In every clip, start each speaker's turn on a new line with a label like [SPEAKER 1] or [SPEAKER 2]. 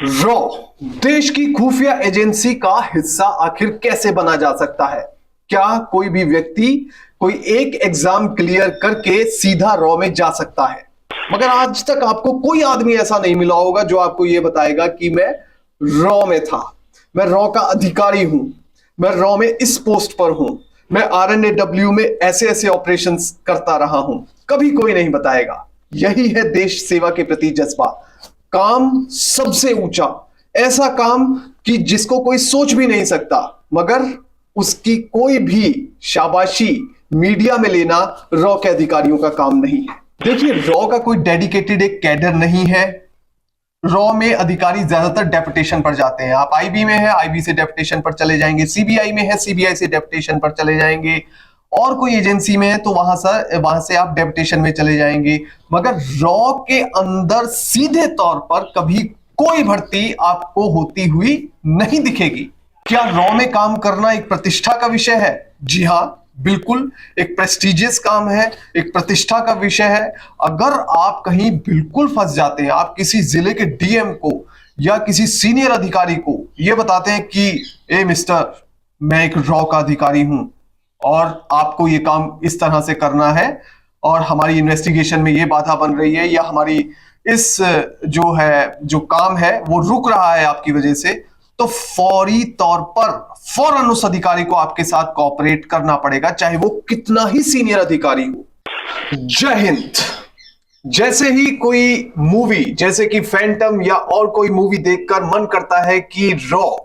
[SPEAKER 1] Raw देश की खुफिया एजेंसी का हिस्सा आखिर कैसे बना जा सकता है? क्या कोई भी व्यक्ति कोई एक एग्जाम क्लियर करके सीधा रॉ में जा सकता है? मगर आज तक आपको कोई आदमी ऐसा नहीं मिला होगा जो आपको यह बताएगा कि मैं रॉ में था, मैं रॉ का अधिकारी हूं, मैं रॉ में इस पोस्ट पर हूं, मैं RNAW में ऐसे ऐसे ऑपरेशंस करता रहा हूं। कभी कोई नहीं बताएगा। यही है देश सेवा के प्रति जज्बा। काम सबसे ऊंचा, ऐसा काम कि जिसको कोई सोच भी नहीं सकता, मगर उसकी कोई भी शाबाशी मीडिया में लेना रॉ के अधिकारियों का काम नहीं है। देखिए, रॉ का कोई डेडिकेटेड एक कैडर नहीं है। रॉ में अधिकारी ज्यादातर डेपुटेशन पर जाते हैं। आप आईबी में है, आईबी से डेपुटेशन पर चले जाएंगे, सीबीआई में है, सीबीआई से डेपुटेशन पर चले जाएंगे, और कोई एजेंसी में है तो वहां से आप डेपुटेशन में चले जाएंगे। मगर रॉ के अंदर सीधे तौर पर कभी कोई भर्ती आपको होती हुई नहीं दिखेगी। क्या रॉ में काम करना एक प्रतिष्ठा का विषय है? जी हाँ, बिल्कुल एक प्रेस्टिजियस काम है, एक प्रतिष्ठा का विषय है। अगर आप कहीं बिल्कुल फंस जाते हैं, आप किसी जिले के डीएम को या किसी सीनियर अधिकारी को यह बताते हैं कि ए मिस्टर, मैं एक रॉ का अधिकारी हूं और आपको ये काम इस तरह से करना है और हमारी इन्वेस्टिगेशन में ये बाधा बन रही है, या हमारी इस जो काम है वो रुक रहा है आपकी वजह से, तो फौरी तौर पर फौरन उस अधिकारी को आपके साथ कोऑपरेट करना पड़ेगा, चाहे वो कितना ही सीनियर अधिकारी हो। जय हिंद। जैसे ही कोई मूवी, जैसे कि फैंटम या और कोई मूवी देखकर मन करता है कि रॉ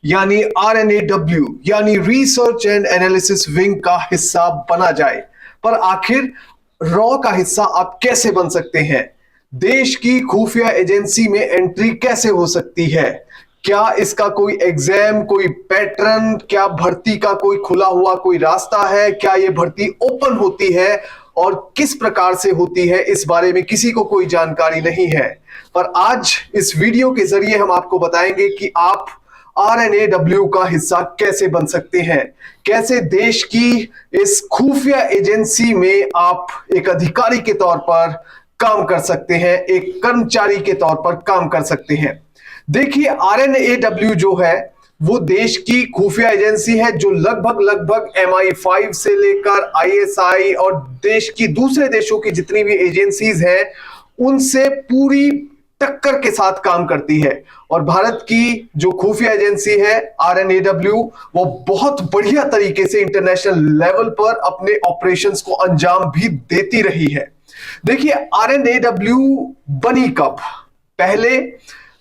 [SPEAKER 1] यानी RNAW यानी रिसर्च एंड एनालिसिस विंग का हिस्सा बना जाए, पर आखिर रॉ का हिस्सा आप कैसे बन सकते हैं? देश की खुफिया एजेंसी में एंट्री कैसे हो सकती है? क्या इसका कोई एग्जाम, कोई पैटर्न, क्या भर्ती का कोई खुला हुआ कोई रास्ता है? क्या यह भर्ती ओपन होती है और किस प्रकार से होती है, इस बारे में किसी को कोई जानकारी नहीं है। पर आज इस वीडियो के जरिए हम आपको बताएंगे कि आप RNAW का हिस्सा कैसे बन सकते हैं, कैसे देश की इस खुफिया एजेंसी में आप एक अधिकारी के तौर पर काम कर सकते हैं, एक कर्मचारी के तौर पर काम कर सकते हैं। देखिए, RNAW जो है वो देश की खुफिया एजेंसी है, जो लगभग MI5 से लेकर ISI और देश की दूसरे देशों की जितनी भी एजेंसीज हैं उनसे पूरी टक्कर के साथ काम करती है। और भारत की जो खुफिया एजेंसी है RNAW, वो बहुत बढ़िया तरीके से इंटरनेशनल लेवल पर अपने ऑपरेशंस को अंजाम भी देती रही है। देखिए, RNAW बनी कब? पहले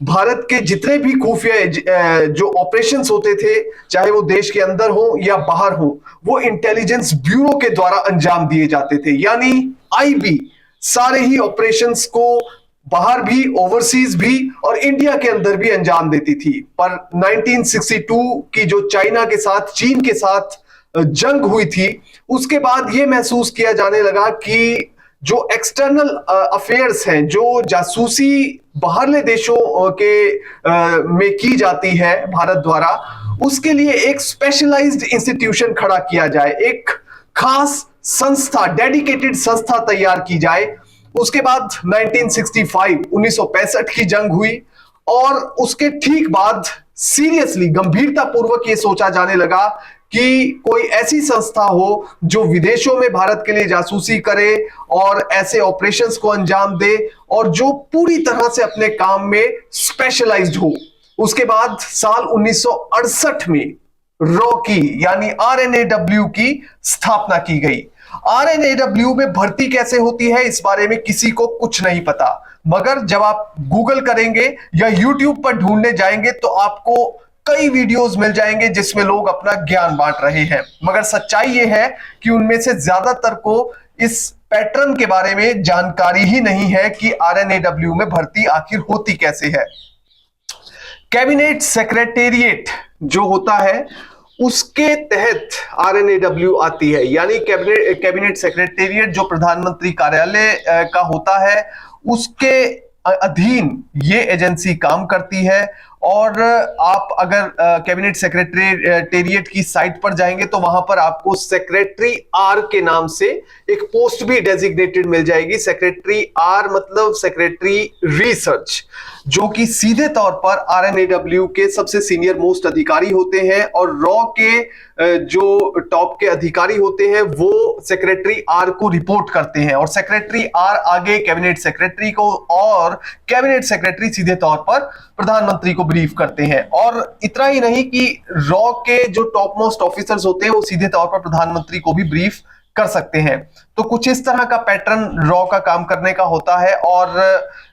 [SPEAKER 1] भारत के जितने भी खुफिया जो ऑपरेशंस होते थे, चाहे वो देश के अंदर हो या बाहर हो, वो इंटेलिजेंस ब्यूरो के द्वारा अंजाम दिए जाते थे, यानी आईबी सारे ही ऑपरेशंस को बाहर भी, ओवरसीज भी और इंडिया के अंदर भी अंजाम देती थी। पर 1962 की जो चाइना के साथ, चीन के साथ जंग हुई थी, उसके बाद यह महसूस किया जाने लगा कि जो एक्सटर्नल अफेयर्स हैं, जो जासूसी बाहरले देशों के में की जाती है भारत द्वारा, उसके लिए एक स्पेशलाइज्ड इंस्टीट्यूशन खड़ा किया जाए, एक खास संस्था, डेडिकेटेड संस्था तैयार की जाए। उसके बाद 1965 की जंग हुई और उसके ठीक बाद सीरियसली, गंभीरता पूर्वक यह सोचा जाने लगा कि कोई ऐसी संस्था हो जो विदेशों में भारत के लिए जासूसी करे और ऐसे ऑपरेशंस को अंजाम दे और जो पूरी तरह से अपने काम में स्पेशलाइज्ड हो। उसके बाद साल 1968 में रॉ की यानी RNAW की स्थापना की गई। RNAW में भर्ती कैसे होती है, इस बारे में किसी को कुछ नहीं पता, मगर जब आप गूगल करेंगे या YouTube पर ढूंढने जाएंगे तो आपको कई वीडियोस मिल जाएंगे जिसमें लोग अपना ज्ञान बांट रहे हैं। मगर सच्चाई यह है कि उनमें से ज्यादातर को इस पैटर्न के बारे में जानकारी ही नहीं है कि RNAW में भर्ती आखिर होती कैसे है। कैबिनेट सेक्रेटेरिएट जो होता है उसके तहत RNAW आती है, यानी कैबिनेट सेक्रेटेरिएट जो प्रधानमंत्री कार्यालय का होता है, उसके अधीन ये एजेंसी काम करती है और आप अगर कैबिनेट सेक्रेटरीटेरिएट की साइट पर जाएंगे तो वहां पर आपको सेक्रेटरी आर के नाम से एक पोस्ट भी डेजिग्नेटेड मिल जाएगी। सेक्रेटरी आर मतलब सेक्रेटरी रिसर्च, जो कि सीधे तौर पर आरएनएडब्ल्यू के सबसे सीनियर मोस्ट अधिकारी होते हैं, और रॉ के जो टॉप के अधिकारी होते हैं वो सेक्रेटरी आर को रिपोर्ट करते हैं, और सेक्रेटरी आर आगे कैबिनेट सेक्रेटरी को, और कैबिनेट सेक्रेटरी सीधे तौर पर प्रधानमंत्री को ब्रीफ करते हैं। और इतना ही नहीं कि रॉ के जो टॉप मोस्ट ऑफिसर्स होते हैं वो सीधे तौर पर प्रधानमंत्री को भी ब्रीफ कर सकते हैं। तो कुछ इस तरह का पैटर्न रॉ का काम करने का होता है। और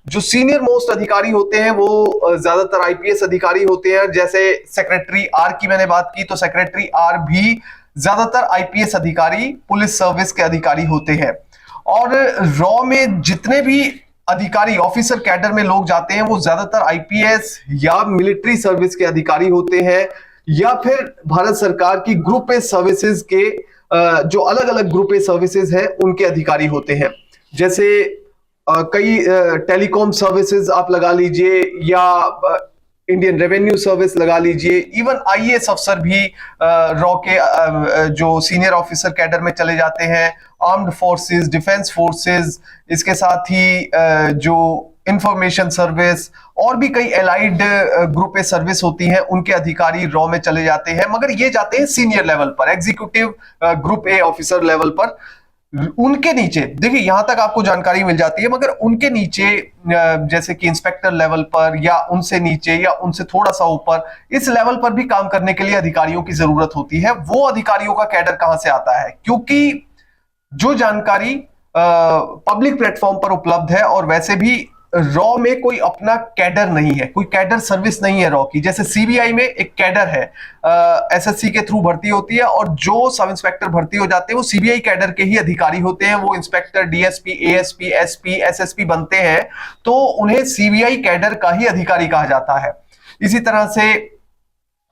[SPEAKER 1] जो सीनियर मोस्ट अधिकारी होते हैं वो ज्यादातर आईपीएस अधिकारी होते हैं। जैसे सेक्रेटरी आर की मैंने बात की, तो सेक्रेटरी आर भी ज्यादातर आईपीएस अधिकारी, पुलिस सर्विस के अधिकारी होते हैं। और रॉ में जितने भी अधिकारी ऑफिसर कैडर में लोग जाते हैं वो ज्यादातर आईपीएस या मिलिट्री सर्विस के अधिकारी होते हैं, या फिर भारत सरकार की ग्रुप ए सर्विसेज के जो अलग अलग ग्रुप ए सर्विसेज है उनके अधिकारी होते हैं। जैसे कई टेलीकॉम सर्विसेज आप लगा लीजिए, या इंडियन रेवेन्यू सर्विस लगा लीजिए, इवन आईएएस अफसर भी रॉ के जो सीनियर ऑफिसर कैडर में चले जाते हैं। आर्म्ड फोर्सेस, डिफेंस फोर्सेस, इसके साथ ही जो इंफॉर्मेशन सर्विस और भी कई एलाइड ग्रुप ए सर्विस होती हैं उनके अधिकारी रॉ में चले जाते हैं। मगर ये जाते हैं सीनियर लेवल पर, executive group A officer level पर। उनके नीचे देखिए, यहां तक आपको जानकारी मिल जाती है, मगर उनके नीचे जैसे कि इंस्पेक्टर लेवल पर, या उनसे नीचे, या उनसे थोड़ा सा ऊपर, इस लेवल पर भी काम करने के लिए अधिकारियों की जरूरत होती है। वो अधिकारियों का कैडर कहां से आता है? क्योंकि जो जानकारी पब्लिक प्लेटफॉर्म पर उपलब्ध है, और वैसे भी रॉ में कोई अपना कैडर नहीं है, कोई कैडर सर्विस नहीं है रॉ की। जैसे सीबीआई में एक कैडर है, एसएससी के थ्रू भर्ती होती है, और जो सब इंस्पेक्टर भर्ती हो जाते हैं वो सीबीआई कैडर के ही अधिकारी होते हैं। वो inspector, DSP, ASP, SP, SSP बनते हैं, तो उन्हें सीबीआई कैडर का ही अधिकारी कहा जाता है। इसी तरह से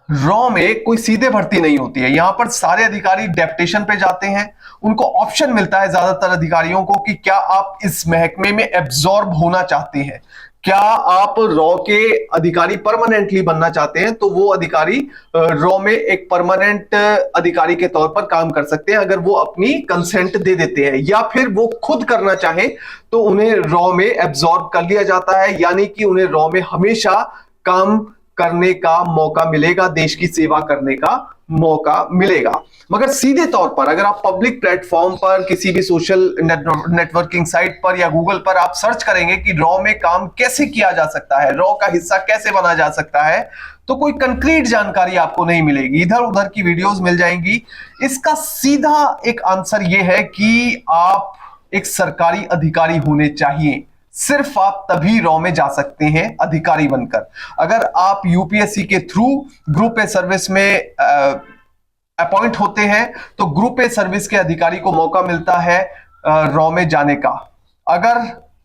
[SPEAKER 1] रॉ में कोई सीधे भर्ती नहीं होती है, यहां पर सारे अधिकारी डेप्यूटेशन पे जाते हैं। उनको ऑप्शन मिलता है ज्यादातर अधिकारियों को कि क्या आप इस महकमे में एब्जॉर्ब होना चाहते हैं, क्या आप रॉ के अधिकारी परमानेंटली बनना चाहते हैं, तो वो अधिकारी रॉ में एक परमानेंट अधिकारी के तौर पर काम कर सकते हैं अगर वो अपनी कंसेंट दे देते हैं, या फिर वो खुद करना चाहे तो उन्हें रॉ में एब्जॉर्ब कर लिया जाता है, यानी कि उन्हें रॉ में हमेशा काम करने का मौका मिलेगा, देश की सेवा करने का मौका मिलेगा। मगर सीधे तौर पर अगर आप पब्लिक प्लेटफॉर्म पर, किसी भी सोशल नेटवर्किंग साइट पर या गूगल पर आप सर्च करेंगे कि रॉ में काम कैसे किया जा सकता है, रॉ का हिस्सा कैसे बना जा सकता है, तो कोई कंक्रीट जानकारी आपको नहीं मिलेगी। इधर उधर की वीडियोस मिल जाएंगी। इसका सीधा एक आंसर यह है कि आप एक सरकारी अधिकारी होने चाहिए। सिर्फ आप तभी रॉ में जा सकते हैं अधिकारी बनकर। अगर आप यूपीएससी के थ्रू ग्रुप ए सर्विस में अपॉइंट होते हैं तो ग्रुप ए सर्विस के अधिकारी को मौका मिलता है रॉ में जाने का। अगर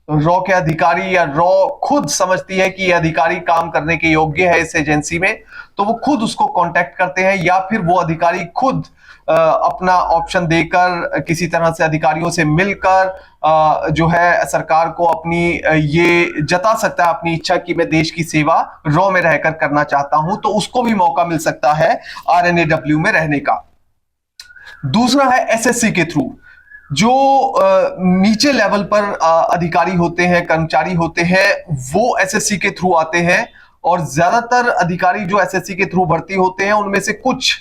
[SPEAKER 1] रॉ के अधिकारी या रॉ खुद समझती है कि यह अधिकारी काम करने के योग्य है इस एजेंसी में, तो वो खुद उसको कांटेक्ट करते हैं, या फिर वो अधिकारी खुद अपना ऑप्शन देकर किसी तरह से अधिकारियों से मिलकर जो है सरकार को अपनी ये जता सकता है अपनी इच्छा कि मैं देश की सेवा रॉ में रहकर करना चाहता हूं, तो उसको भी मौका मिल सकता है आरएनएडब्ल्यू में रहने का। दूसरा है एसएससी के थ्रू। जो नीचे लेवल पर अधिकारी होते हैं, कर्मचारी होते हैं, वो एसएससी के थ्रू आते हैं, और ज्यादातर अधिकारी जो एसएससी के थ्रू भर्ती होते हैं उनमें से कुछ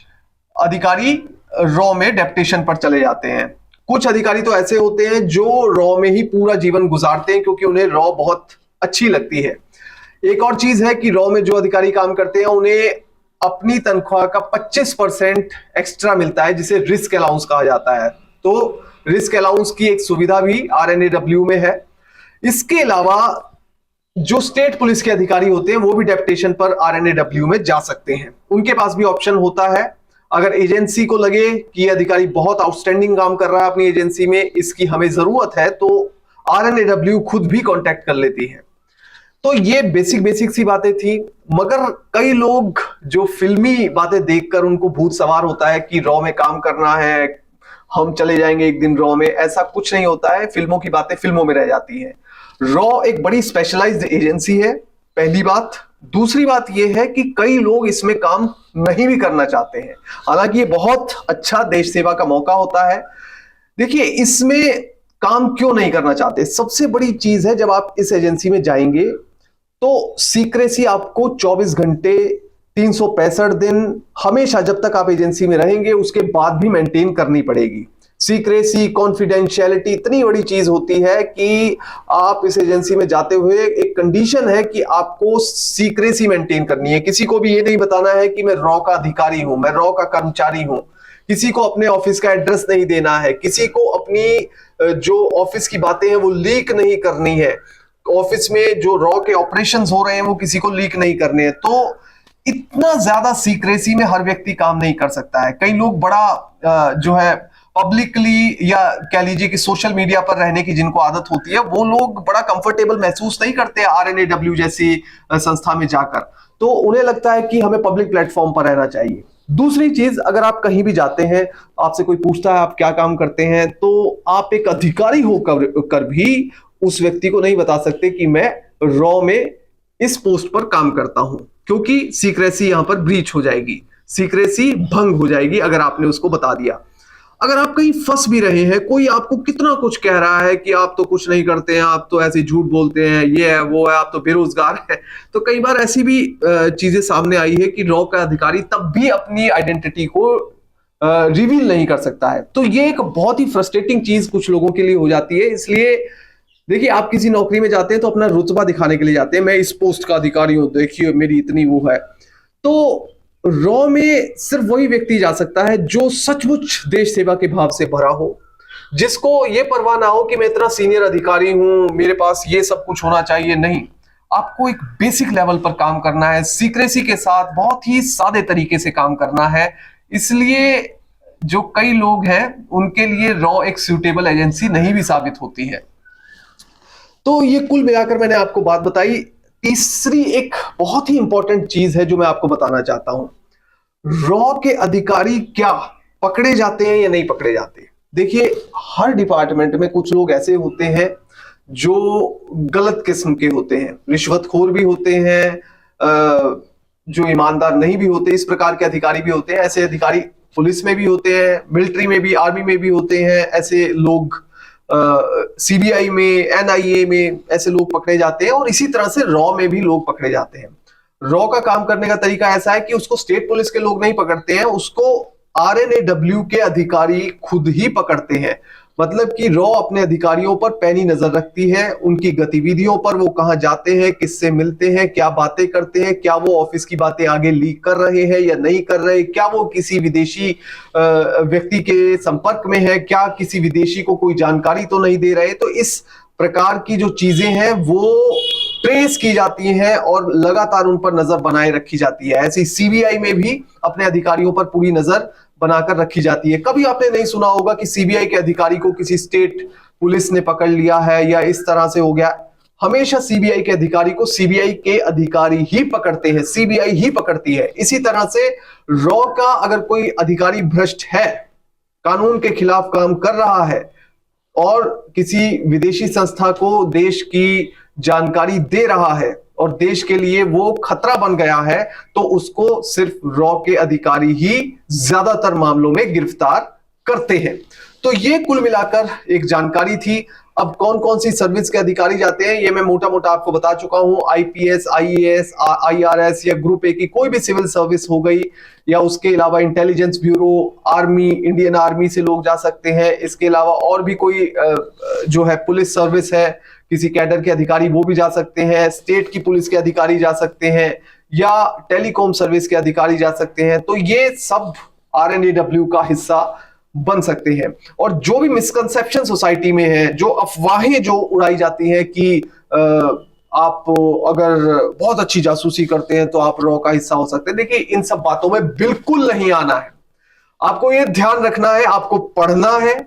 [SPEAKER 1] अधिकारी रॉ में डेप्यूटेशन पर चले जाते हैं। कुछ अधिकारी तो ऐसे होते हैं जो रॉ में ही पूरा जीवन गुजारते हैं क्योंकि उन्हें रॉ बहुत अच्छी लगती है। एक और चीज है कि रॉ में जो अधिकारी काम करते हैं उन्हें अपनी तनख्वाह का 25% एक्स्ट्रा मिलता है, जिसे रिस्क अलाउंस कहा जाता है। तो रिस्क अलाउंस की एक सुविधा भी आरएनएडब्ल्यू में है। इसके अलावा जो स्टेट पुलिस के अधिकारी होते हैं वो भी डेप्यूटेशन पर आरएनएडब्ल्यू में जा सकते हैं। उनके पास भी ऑप्शन होता है। अगर एजेंसी को लगे कि ये अधिकारी बहुत आउटस्टैंडिंग काम कर रहा है अपनी एजेंसी में, इसकी हमें जरूरत है, तो आरएनएडब्ल्यू खुद भी कांटेक्ट कर लेती है। तो ये बेसिक सी बातें थी। मगर कई लोग जो फिल्मी बातें देखकर उनको भूत सवार होता है कि रॉ में काम करना है, हम चले जाएंगे एक दिन रॉ में, ऐसा कुछ नहीं होता है। फिल्मों की बातें फिल्मों में रह जाती है। रॉ एक बड़ी स्पेशलाइज्ड एजेंसी है, पहली बात। दूसरी बात यह है कि कई लोग इसमें काम नहीं भी करना चाहते हैं, हालांकि ये बहुत अच्छा देश सेवा का मौका होता है। देखिए, इसमें काम क्यों नहीं करना चाहते, सबसे बड़ी चीज है जब आप इस एजेंसी में जाएंगे तो सीक्रेसी आपको 24 घंटे 365 दिन हमेशा जब तक आप एजेंसी में रहेंगे उसके बाद भी मेंटेन करनी पड़ेगी। सीक्रेसी, कॉन्फिडेंशियलिटी इतनी बड़ी चीज होती है कि आप इस एजेंसी में जाते हुए एक कंडीशन है कि आपको सीक्रेसी मेंटेन करनी है। किसी को भी ये नहीं बताना है कि मैं रॉ का अधिकारी हूं, मैं रॉ का कर्मचारी हूं। किसी को अपने ऑफिस का एड्रेस नहीं देना है, किसी को अपनी जो ऑफिस की बातें हैं वो लीक नहीं करनी है, ऑफिस में जो रॉ के ऑपरेशंस हो रहे हैं वो किसी को लीक नहीं करने हैं। तो इतना ज्यादा सीक्रेसी में हर व्यक्ति काम नहीं कर सकता है। कई लोग बड़ा जो है पब्लिकली या कह लीजिए कि सोशल मीडिया पर रहने की जिनको आदत होती है वो लोग बड़ा कंफर्टेबल महसूस नहीं करते RNAW जैसी संस्था में जाकर, तो उन्हें लगता है कि हमें पब्लिक प्लेटफॉर्म पर रहना चाहिए। दूसरी चीज, अगर आप कहीं भी जाते हैं, आपसे कोई पूछता है आप क्या काम करते हैं, तो आप एक अधिकारी होकर भी उस व्यक्ति को नहीं बता सकते कि मैं रॉ में इस पोस्ट पर काम करता हूं, क्योंकि सीक्रेसी यहां पर ब्रीच हो जाएगी, सीक्रेसी भंग हो जाएगी अगर आपने उसको बता दिया। अगर आप कहीं फंस भी रहे हैं, कोई आपको कितना कुछ कह रहा है कि आप तो कुछ नहीं करते हैं, आप तो ऐसे झूठ बोलते हैं, ये है वो है, आप तो बेरोजगार है, तो कई बार ऐसी भी चीजें सामने आई है कि रॉ का अधिकारी तब भी अपनी आइडेंटिटी को रिवील नहीं कर सकता है। तो ये एक बहुत ही फ्रस्ट्रेटिंग चीज कुछ लोगों के लिए हो जाती है। इसलिए देखिए, आप किसी नौकरी में जाते हैं तो अपना रुतबा दिखाने के लिए जाते हैं, मैं इस पोस्ट का अधिकारी हूं, देखिए मेरी इतनी वो है। तो रॉ में सिर्फ वही व्यक्ति जा सकता है जो सचमुच देश सेवा के भाव से भरा हो, जिसको ये परवाह ना हो कि मैं इतना सीनियर अधिकारी हूं, मेरे पास ये सब कुछ होना चाहिए। नहीं, आपको एक बेसिक लेवल पर काम करना है, सीक्रेसी के साथ बहुत ही सादे तरीके से काम करना है। इसलिए जो कई लोग हैं उनके लिए रॉ एक सूटेबल एजेंसी नहीं भी साबित होती है। तो ये कुल मिलाकर मैंने आपको बात बताई। तीसरी एक बहुत ही इंपॉर्टेंट चीज है जो मैं आपको बताना चाहता हूं, रॉ के अधिकारी क्या पकड़े जाते हैं या नहीं पकड़े जाते। देखिए, हर डिपार्टमेंट में कुछ लोग ऐसे होते हैं जो गलत किस्म के होते हैं, रिश्वतखोर भी होते हैं, जो ईमानदार नहीं भी होते, इस प्रकार के अधिकारी भी होते हैं। ऐसे अधिकारी पुलिस में भी होते हैं, मिलिट्री में भी, आर्मी में भी होते हैं ऐसे लोग, CBI में, NIA में ऐसे लोग पकड़े जाते हैं, और इसी तरह से रॉ में भी लोग पकड़े जाते हैं। रॉ का काम करने का तरीका ऐसा है कि उसको स्टेट पुलिस के लोग नहीं पकड़ते हैं, उसको RNAW के अधिकारी खुद ही पकड़ते हैं। मतलब कि रॉ अपने अधिकारियों पर पैनी नजर रखती है, उनकी गतिविधियों पर, वो कहां जाते हैं, किससे मिलते हैं, क्या बातें करते हैं, क्या वो ऑफिस की बातें आगे लीक कर रहे हैं या नहीं कर रहे, क्या वो किसी विदेशी व्यक्ति के संपर्क में है, क्या किसी विदेशी को कोई जानकारी तो नहीं दे रहे। तो इस प्रकार की जो चीजें हैं वो ट्रेस की जाती हैं और लगातार उन पर नजर बनाए रखी जाती है। ऐसी CBI में भी अपने अधिकारियों पर पूरी नजर बनाकर रखी जाती है। कभी आपने नहीं सुना होगा कि CBI के अधिकारी को किसी स्टेट पुलिस ने पकड़ लिया है या इस तरह से हो गया। हमेशा CBI के अधिकारी को CBI के अधिकारी ही पकड़ते हैं, CBI ही पकड़ती है। इसी तरह से रॉ का अगर कोई अधिकारी भ्रष्ट है, कानून के खिलाफ काम कर रहा है और किसी विदेशी संस्था को देश की जानकारी दे रहा है और देश के लिए वो खतरा बन गया है, तो उसको सिर्फ रॉ के अधिकारी ही ज्यादातर मामलों में गिरफ्तार करते हैं। तो ये कुल मिलाकर एक जानकारी थी। अब कौन कौन सी सर्विस के अधिकारी जाते हैं ये मैं मोटा मोटा आपको बता चुका हूं। IPS, IAS, IRS या ग्रुप ए की कोई भी सिविल सर्विस हो गई, या उसके अलावा intelligence bureau, army, Indian army से लोग जा सकते हैं। इसके अलावा और भी कोई जो है पुलिस सर्विस है, किसी कैडर के अधिकारी वो भी जा सकते हैं, स्टेट की पुलिस के अधिकारी जा सकते हैं, या टेलीकॉम सर्विस के अधिकारी जा सकते हैं। तो ये सब RNAW का हिस्सा बन सकते हैं। और जो भी मिसकंसेप्शन सोसाइटी में है, जो अफवाहें जो उड़ाई जाती हैं कि आप अगर बहुत अच्छी जासूसी करते हैं तो आप रॉ का हिस्सा हो सकते हैं, देखिए इन सब बातों में बिल्कुल नहीं आना है। आपको ये ध्यान रखना है, आपको पढ़ना है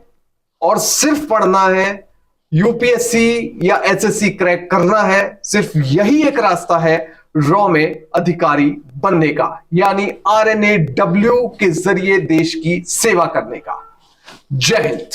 [SPEAKER 1] और सिर्फ पढ़ना है, UPSC या SSC क्रैक करना है। सिर्फ यही एक रास्ता है रॉ में अधिकारी बनने का, यानी RNAW के जरिए देश की सेवा करने का। जय हिंद।